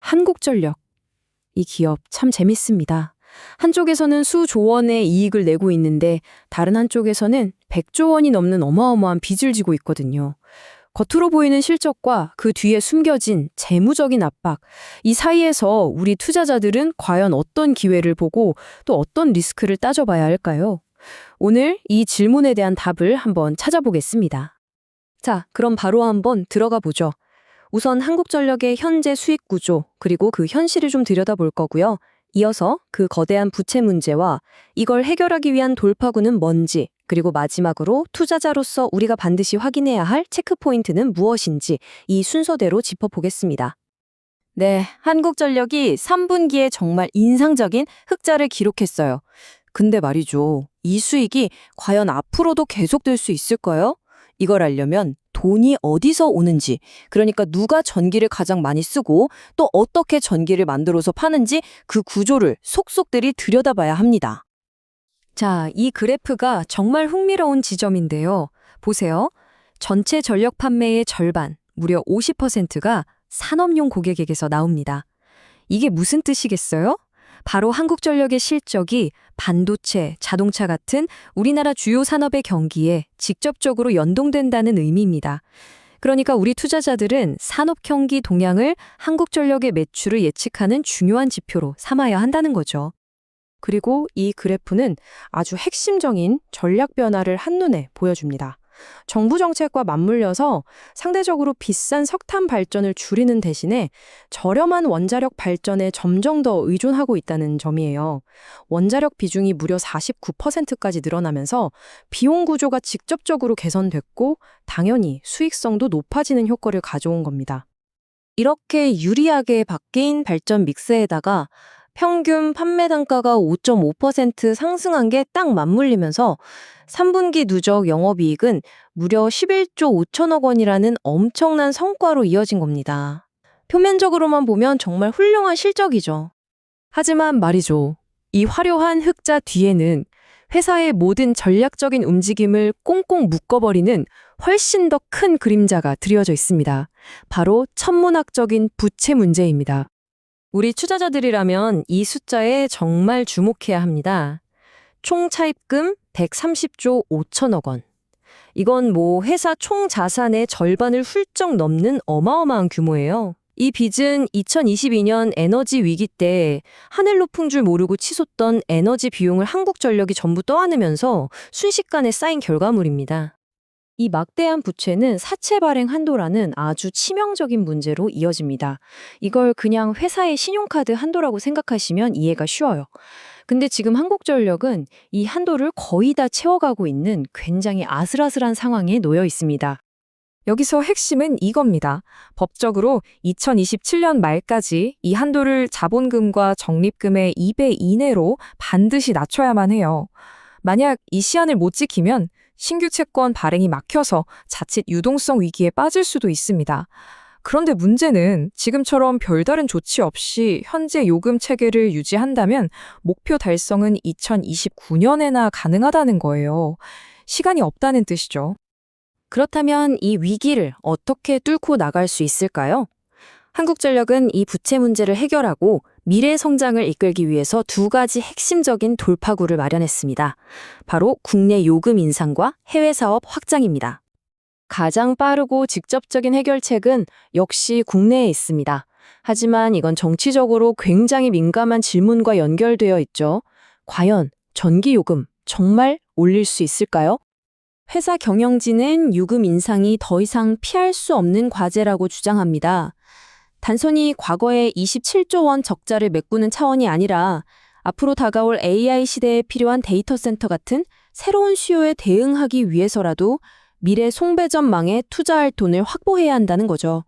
한국전력. 이 기업 참 재밌습니다. 한쪽에서는 수조 원의 이익을 내고 있는데 다른 한쪽에서는 100조 원이 넘는 어마어마한 빚을 지고 있거든요. 겉으로 보이는 실적과 그 뒤에 숨겨진 재무적인 압박, 이 사이에서 우리 투자자들은 과연 어떤 기회를 보고 또 어떤 리스크를 따져봐야 할까요? 오늘 이 질문에 대한 답을 한번 찾아보겠습니다. 자, 그럼 바로 한번 들어가 보죠. 우선 한국전력의 현재 수익 구조, 그리고 그 현실을 좀 들여다볼 거고요. 이어서 그 거대한 부채 문제와 이걸 해결하기 위한 돌파구는 뭔지, 그리고 마지막으로 투자자로서 우리가 반드시 확인해야 할 체크포인트는 무엇인지 이 순서대로 짚어보겠습니다. 네, 한국전력이 3분기에 정말 인상적인 흑자를 기록했어요. 근데 말이죠, 이 수익이 과연 앞으로도 계속될 수 있을까요? 이걸 알려면 돈이 어디서 오는지, 그러니까 누가 전기를 가장 많이 쓰고 또 어떻게 전기를 만들어서 파는지 그 구조를 속속들이 들여다봐야 합니다. 자, 이 그래프가 정말 흥미로운 지점인데요. 보세요. 전체 전력 판매의 절반, 무려 50%가 산업용 고객에게서 나옵니다. 이게 무슨 뜻이겠어요? 바로 한국전력의 실적이 반도체, 자동차 같은 우리나라 주요 산업의 경기에 직접적으로 연동된다는 의미입니다. 그러니까 우리 투자자들은 산업 경기 동향을 한국전력의 매출을 예측하는 중요한 지표로 삼아야 한다는 거죠. 그리고 이 그래프는 아주 핵심적인 전략 변화를 한눈에 보여줍니다. 정부 정책과 맞물려서 상대적으로 비싼 석탄 발전을 줄이는 대신에 저렴한 원자력 발전에 점점 더 의존하고 있다는 점이에요. 원자력 비중이 무려 49%까지 늘어나면서 비용 구조가 직접적으로 개선됐고 당연히 수익성도 높아지는 효과를 가져온 겁니다. 이렇게 유리하게 바뀐 발전 믹스에다가 평균 판매 단가가 5.5% 상승한 게 딱 맞물리면서 3분기 누적 영업이익은 무려 11조 5천억 원이라는 엄청난 성과로 이어진 겁니다. 표면적으로만 보면 정말 훌륭한 실적이죠. 하지만 말이죠, 이 화려한 흑자 뒤에는 회사의 모든 전략적인 움직임을 꽁꽁 묶어버리는 훨씬 더 큰 그림자가 드리워져 있습니다. 바로 천문학적인 부채 문제입니다. 우리 투자자들이라면 이 숫자에 정말 주목해야 합니다. 총 차입금 130조 5천억 원. 이건 회사 총 자산의 절반을 훌쩍 넘는 어마어마한 규모예요. 이 빚은 2022년 에너지 위기 때 하늘 높은 줄 모르고 치솟던 에너지 비용을 한국전력이 전부 떠안으면서 순식간에 쌓인 결과물입니다. 이 막대한 부채는 사채 발행 한도라는 아주 치명적인 문제로 이어집니다. 이걸 그냥 회사의 신용카드 한도라고 생각하시면 이해가 쉬워요. 근데 지금 한국전력은 이 한도를 거의 다 채워가고 있는 굉장히 아슬아슬한 상황에 놓여 있습니다. 여기서 핵심은 이겁니다. 법적으로 2027년 말까지 이 한도를 자본금과 적립금의 2배 이내로 반드시 낮춰야만 해요. 만약 이 시한을 못 지키면 신규 채권 발행이 막혀서 자칫 유동성 위기에 빠질 수도 있습니다. 그런데 문제는 지금처럼 별다른 조치 없이 현재 요금 체계를 유지한다면 목표 달성은 2029년에나 가능하다는 거예요. 시간이 없다는 뜻이죠. 그렇다면 이 위기를 어떻게 뚫고 나갈 수 있을까요? 한국전력은 이 부채 문제를 해결하고 미래 성장을 이끌기 위해서 두 가지 핵심적인 돌파구를 마련했습니다. 바로 국내 요금 인상과 해외 사업 확장입니다. 가장 빠르고 직접적인 해결책은 역시 국내에 있습니다. 하지만 이건 정치적으로 굉장히 민감한 질문과 연결되어 있죠. 과연 전기요금 정말 올릴 수 있을까요? 회사 경영진은 요금 인상이 더 이상 피할 수 없는 과제라고 주장합니다. 단순히 과거의 27조 원 적자를 메꾸는 차원이 아니라 앞으로 다가올 AI 시대에 필요한 데이터 센터 같은 새로운 수요에 대응하기 위해서라도 미래 송배전망에 투자할 돈을 확보해야 한다는 거죠.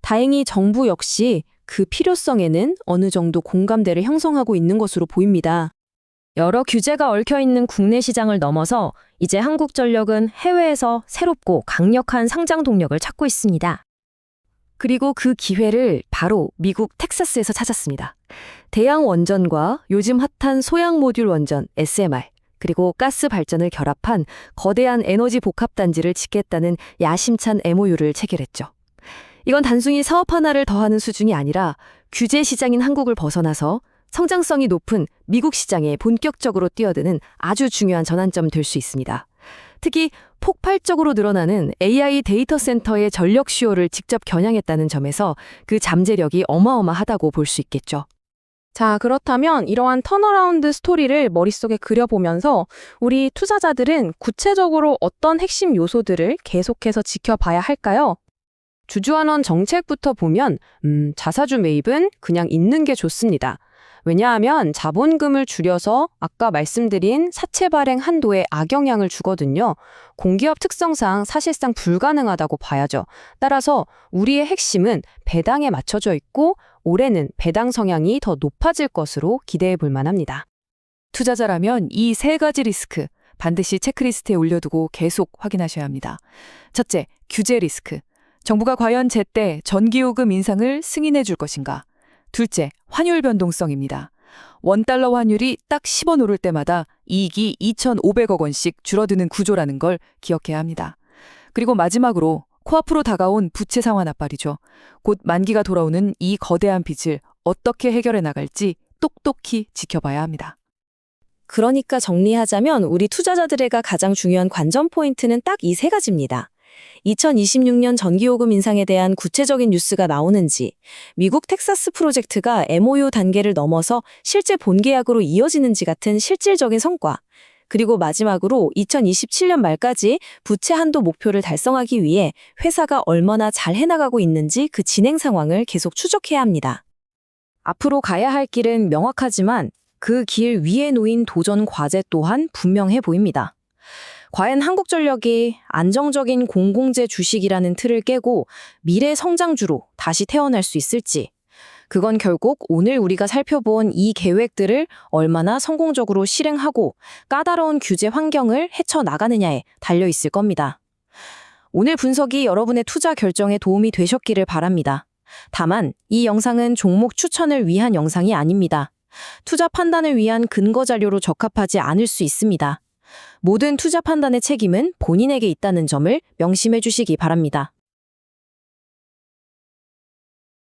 다행히 정부 역시 그 필요성에는 어느 정도 공감대를 형성하고 있는 것으로 보입니다. 여러 규제가 얽혀있는 국내 시장을 넘어서 이제 한국전력은 해외에서 새롭고 강력한 상장 동력을 찾고 있습니다. 그리고 그 기회를 바로 미국 텍사스에서 찾았습니다. 대양 원전과 요즘 핫한 소양 모듈 원전 SMR, 그리고 가스 발전을 결합한 거대한 에너지 복합단지를 짓겠다는 야심찬 MOU를 체결했죠. 이건 단순히 사업 하나를 더하는 수준이 아니라 규제 시장인 한국을 벗어나서 성장성이 높은 미국 시장에 본격적으로 뛰어드는 아주 중요한 전환점 될 수 있습니다. 특히 폭발적으로 늘어나는 AI 데이터 센터의 전력 수요를 직접 겨냥했다는 점에서 그 잠재력이 어마어마하다고 볼 수 있겠죠. 자, 그렇다면 이러한 턴어라운드 스토리를 머릿속에 그려보면서 우리 투자자들은 구체적으로 어떤 핵심 요소들을 계속해서 지켜봐야 할까요? 주주환원 정책부터 보면 자사주 매입은 그냥 있는 게 좋습니다. 왜냐하면 자본금을 줄여서 아까 말씀드린 사채 발행 한도에 악영향을 주거든요. 공기업 특성상 사실상 불가능하다고 봐야죠. 따라서 우리의 핵심은 배당에 맞춰져 있고 올해는 배당 성향이 더 높아질 것으로 기대해 볼 만합니다. 투자자라면 이 세 가지 리스크 반드시 체크리스트에 올려두고 계속 확인하셔야 합니다. 첫째, 규제 리스크. 정부가 과연 제때 전기요금 인상을 승인해 줄 것인가? 둘째, 환율 변동성입니다. 원달러 환율이 딱 10원 오를 때마다 이익이 2,500억 원씩 줄어드는 구조라는 걸 기억해야 합니다. 그리고 마지막으로 코앞으로 다가온 부채 상환 압박이죠. 곧 만기가 돌아오는 이 거대한 빚을 어떻게 해결해 나갈지 똑똑히 지켜봐야 합니다. 그러니까 정리하자면 우리 투자자들에게 가장 중요한 관전 포인트는 딱 이 세 가지입니다. 2026년 전기요금 인상에 대한 구체적인 뉴스가 나오는지, 미국 텍사스 프로젝트가 MOU 단계를 넘어서 실제 본계약으로 이어지는지 같은 실질적인 성과, 그리고 마지막으로 2027년 말까지 부채 한도 목표를 달성하기 위해 회사가 얼마나 잘 해나가고 있는지 그 진행 상황을 계속 추적해야 합니다. 앞으로 가야 할 길은 명확하지만 그 길 위에 놓인 도전 과제 또한 분명해 보입니다. 과연 한국전력이 안정적인 공공재 주식이라는 틀을 깨고 미래 성장주로 다시 태어날 수 있을지, 그건 결국 오늘 우리가 살펴본 이 계획들을 얼마나 성공적으로 실행하고 까다로운 규제 환경을 헤쳐나가느냐에 달려 있을 겁니다. 오늘 분석이 여러분의 투자 결정에 도움이 되셨기를 바랍니다. 다만 이 영상은 종목 추천을 위한 영상이 아닙니다. 투자 판단을 위한 근거 자료로 적합하지 않을 수 있습니다. 모든 투자 판단의 책임은 본인에게 있다는 점을 명심해 주시기 바랍니다.